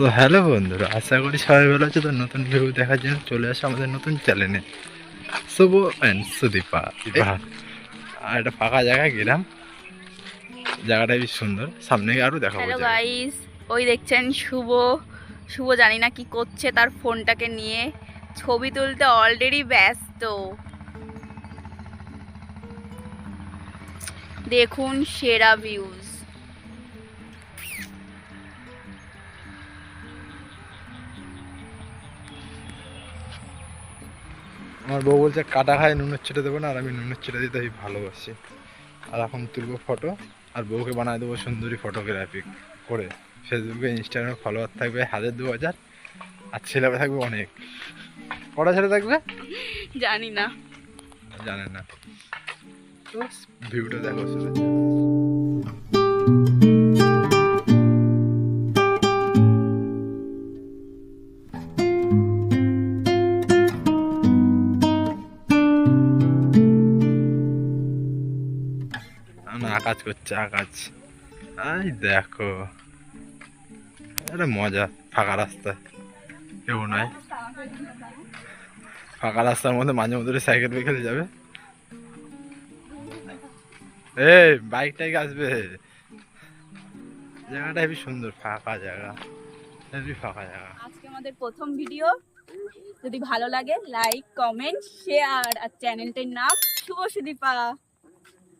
তো হ্যালো বন্ধুরা, আশা করি সবাই ভালো আছে। তো নতুন ভিডিও দেখার জন্য চলে আসে আমাদের নতুন চ্যানেলে শুভ অ্যান্ড সুদীপা। আর একটা ফাঁকা জায়গায় গেলাম, জায়গাটা বেশ সুন্দর, সামনে গিয়ে আরো দেখাবো হ্যালো জায়গা। গাইস, ওই দেখছেন শুভ। শুভ জানি না কি করছে, তার ফোনটাকে নিয়ে ছবি তুলতে অলরেডি ব্যস্ত। দেখুন সেরা ভিউজ। আমার বউ বলছে কাটা খায় নুনের ছিটে দেবো না, আর আমি নুনের ছিটে দিতে ভালোবাসি। আর এখন তুলবো ফটো, আর বউকে বানায় দেবো সুন্দরী ফটোগ্রাফি করে। ফেসবুকে ইনস্টাগ্রামে ফলোয়ার থাকবে 1000-2000, আর ছেলে থাকবে অনেক। কটা ছেলে থাকবে জানি না। জানেন না তো। ভিউটা দেখো শুধু। না, আকাশ করছে আকাশ। এই দেখো, একটা মজা। ফাঁকা রাস্তা, কেউ নাই। ফাঁকা রাস্তার মধ্যে মাঝে মধ্যে সাইকেল বিকেলে যাবে। এই বাইক টাইক আসবে। জায়গাটা হেবি সুন্দর, ফাঁকা জায়গা, হেবি ফাঁকা জায়গা। আজকে আমাদের প্রথম ভিডিও। যদি ভালো লাগে লাইক, কমেন্ট, শেয়ার। আর চ্যানেলটির নাম শুভ সুদীপা।